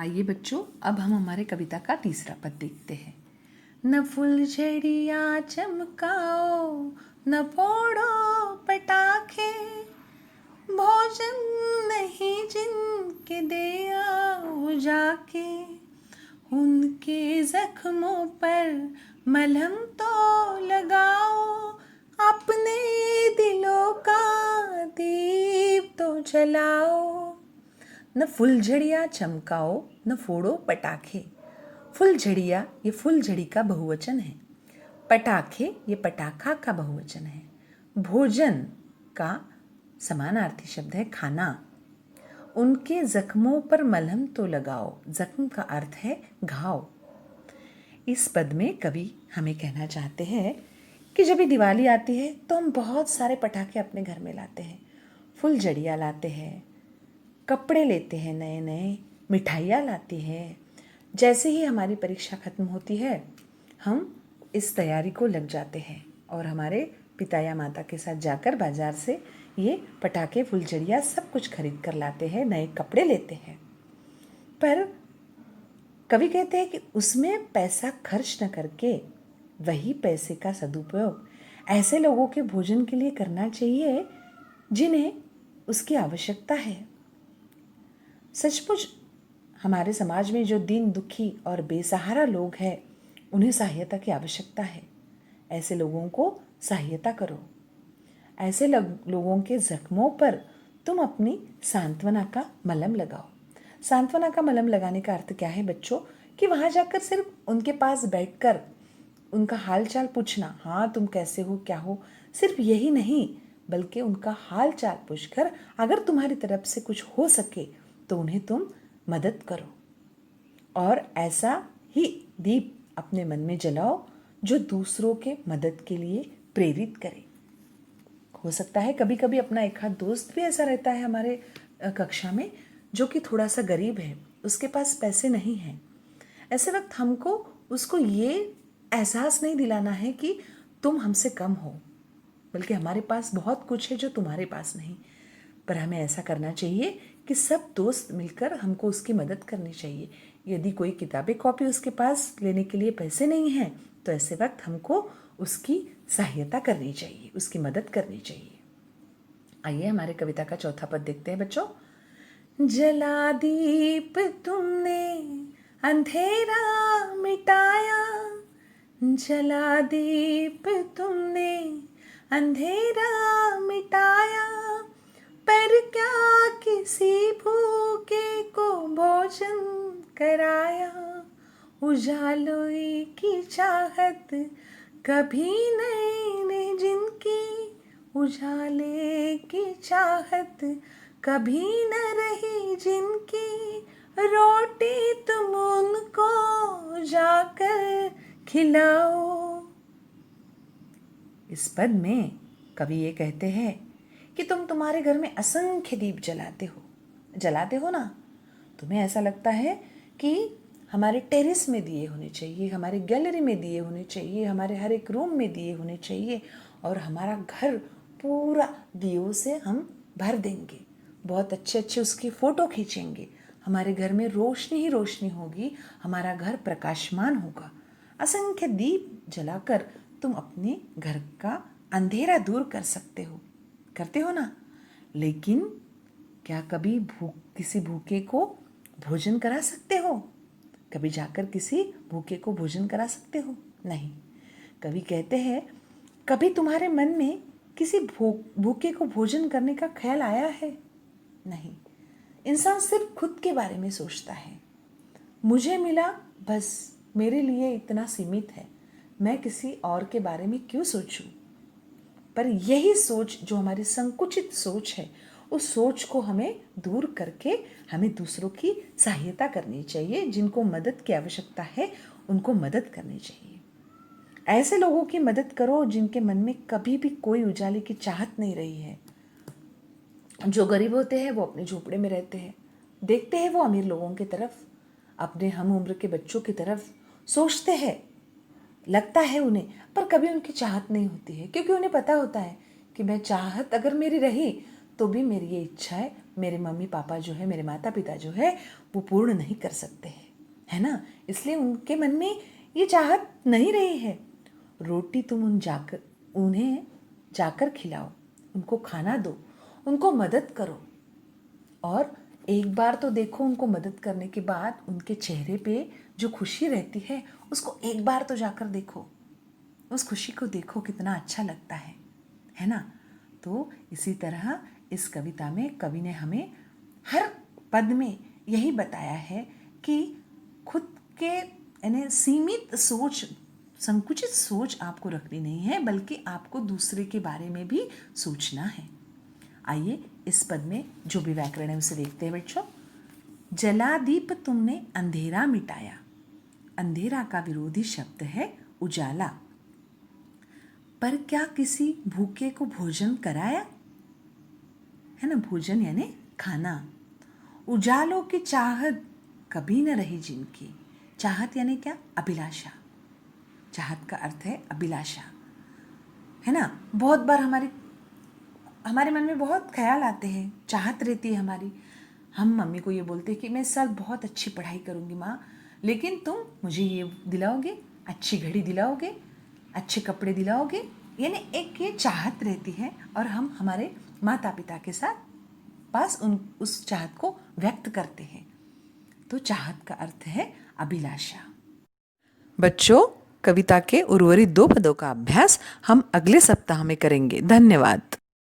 आइए बच्चों, अब हम हमारे कविता का तीसरा पद देखते हैं। न फुलझड़ियाँ चमकाओ, न फोड़ो पटाखे, भोजन नहीं जिनके दे आओ जाके, उनके जख्मों पर मलहम तो लगाओ, अपने दिलों का दीप तो जलाओ। न फुलझड़ियाँ चमकाओ, न फोड़ो पटाखे। फुलझड़िया ये फुलझड़ी का बहुवचन है। पटाखे ये पटाखा का बहुवचन है। भोजन का समानार्थी शब्द है खाना। उनके जख्मों पर मलहम तो लगाओ। जख्म का अर्थ है घाव। इस पद में कवि हमें कहना चाहते हैं कि जब भी दिवाली आती है तो हम बहुत सारे पटाखे अपने घर में लाते हैं, फुलझड़ियाँ लाते हैं, कपड़े लेते हैं नए नए, मिठाइयाँ लाते हैं। जैसे ही हमारी परीक्षा खत्म होती है हम इस तैयारी को लग जाते हैं और हमारे पिता या माता के साथ जाकर बाजार से ये पटाखे फुलझड़ियाँ सब कुछ खरीद कर लाते हैं, नए कपड़े लेते हैं। पर कवि कहते हैं कि उसमें पैसा खर्च न करके वही पैसे का सदुपयोग ऐसे लोगों के भोजन के लिए करना चाहिए जिन्हें उसकी आवश्यकता है। सचमुच हमारे समाज में जो दीन दुखी और बेसहारा लोग हैं उन्हें सहायता की आवश्यकता है। ऐसे लोगों को सहायता करो। ऐसे लोगों के जख्मों पर तुम अपनी सांत्वना का मलहम लगाओ। सांत्वना का मलहम लगाने का अर्थ क्या है बच्चों? कि वहाँ जाकर सिर्फ उनके पास बैठकर उनका हाल चाल पूछना, हाँ तुम कैसे हो, क्या हो, सिर्फ यही नहीं बल्कि उनका हाल चाल पूछकर अगर तुम्हारी तरफ से कुछ हो सके तो उन्हें तुम मदद करो। और ऐसा ही दीप अपने मन में जलाओ जो दूसरों के मदद के लिए प्रेरित करे। हो सकता है कभी कभी अपना एक आध दोस्त भी ऐसा रहता है हमारे कक्षा में जो कि थोड़ा सा गरीब है, उसके पास पैसे नहीं हैं। ऐसे वक्त हमको उसको ये एहसास नहीं दिलाना है कि तुम हमसे कम हो, बल्कि हमारे पास बहुत कुछ है जो तुम्हारे पास नहीं। पर हमें ऐसा करना चाहिए कि सब दोस्त मिलकर हमको उसकी मदद करनी चाहिए। यदि कोई किताबें कॉपी उसके पास लेने के लिए पैसे नहीं हैं तो ऐसे वक्त हमको उसकी सहायता करनी चाहिए, उसकी मदद करनी चाहिए। आइए हमारे कविता का चौथा पद देखते हैं बच्चों। जला दीप तुमने अंधेरा मिटाया, जला दीप तुमने अंधेरा मिटाया, पर क्या किसी भूखे को भोजन कराया, उजालों की चाहत कभी नहीं जिनकी, उजाले की चाहत कभी न रही जिनकी, रोटी तुम उनको जाकर खिलाओ। इस पद में कवि ये कहते हैं कि तुम तुम्हारे घर में असंख्य दीप जलाते हो ना। तुम्हें ऐसा लगता है कि हमारे टेरेस में दिए होने चाहिए, हमारे गैलरी में दिए होने चाहिए, हमारे हर एक रूम में दिए होने चाहिए और हमारा घर पूरा दियों से हम भर देंगे, बहुत अच्छे अच्छे उसकी फ़ोटो खींचेंगे, हमारे घर में रोशनी ही रोशनी होगी, हमारा घर प्रकाशमान होगा। असंख्य दीप जलाकर तुम अपने घर का अंधेरा दूर कर सकते हो, करते हो ना। लेकिन क्या कभी किसी भूखे को भोजन करा सकते हो? कभी जाकर किसी भूखे को भोजन करा सकते हो? नहीं। कवि कहते हैं कभी तुम्हारे मन में किसी भूखे को भोजन करने का ख्याल आया है? नहीं। इंसान सिर्फ खुद के बारे में सोचता है, मुझे मिला बस, मेरे लिए इतना सीमित है, मैं किसी और के बारे में क्यों सोचूं? पर यही सोच जो हमारी संकुचित सोच है, उस सोच को हमें दूर करके हमें दूसरों की सहायता करनी चाहिए। जिनको मदद की आवश्यकता है उनको मदद करनी चाहिए। ऐसे लोगों की मदद करो जिनके मन में कभी भी कोई उजाले की चाहत नहीं रही है। जो गरीब होते हैं वो अपने झोपड़े में रहते हैं, देखते हैं वो अमीर लोगों की तरफ, अपने हम उम्र के बच्चों की तरफ सोचते हैं, लगता है उन्हें, पर कभी उनकी चाहत नहीं होती है, क्योंकि उन्हें पता होता है कि मैं चाहत अगर मेरी रही तो भी मेरी ये इच्छा है, मेरे मम्मी पापा जो है, मेरे माता पिता जो है, वो पूर्ण नहीं कर सकते हैं, है ना। इसलिए उनके मन में ये चाहत नहीं रही है। रोटी तुम उन्हें जाकर खिलाओ, उनको खाना दो, उनको मदद करो। और एक बार तो देखो, उनको मदद करने के बाद उनके चेहरे पे जो खुशी रहती है, उसको एक बार तो जाकर देखो, उस खुशी को देखो, कितना अच्छा लगता है ना। तो इसी तरह इस कविता में कवि ने हमें हर पद में यही बताया है कि खुद के यानी सीमित सोच, संकुचित सोच आपको रखनी नहीं है, बल्कि आपको दूसरे के बारे में भी सोचना है। आइए इस पद में जो भी व्याकरण है उसे देखते हैं बच्चों। जलादीप तुमने अंधेरा मिटाया। अंधेरा का विरोधी शब्द है उजाला। पर क्या किसी भूखे को भोजन कराया, है ना। भोजन यानी खाना। उजालों की चाहत कभी न रही जिनकी। चाहत यानी क्या, अभिलाषा। चाहत का अर्थ है अभिलाषा, है ना। बहुत बार हमारे मन में बहुत ख्याल आते हैं, चाहत रहती है हमारी। हम मम्मी को ये बोलते हैं कि मैं इस साल बहुत अच्छी पढ़ाई करूँगी माँ, लेकिन तुम मुझे ये दिलाओगे, अच्छी घड़ी दिलाओगे, अच्छे कपड़े दिलाओगे। यानी एक ये चाहत रहती है, और हम हमारे माता पिता के साथ पास उस चाहत को व्यक्त करते हैं। तो चाहत का अर्थ है अभिलाषा। बच्चों, कविता के उर्वरित 2 पदों का अभ्यास हम अगले सप्ताह में करेंगे। धन्यवाद।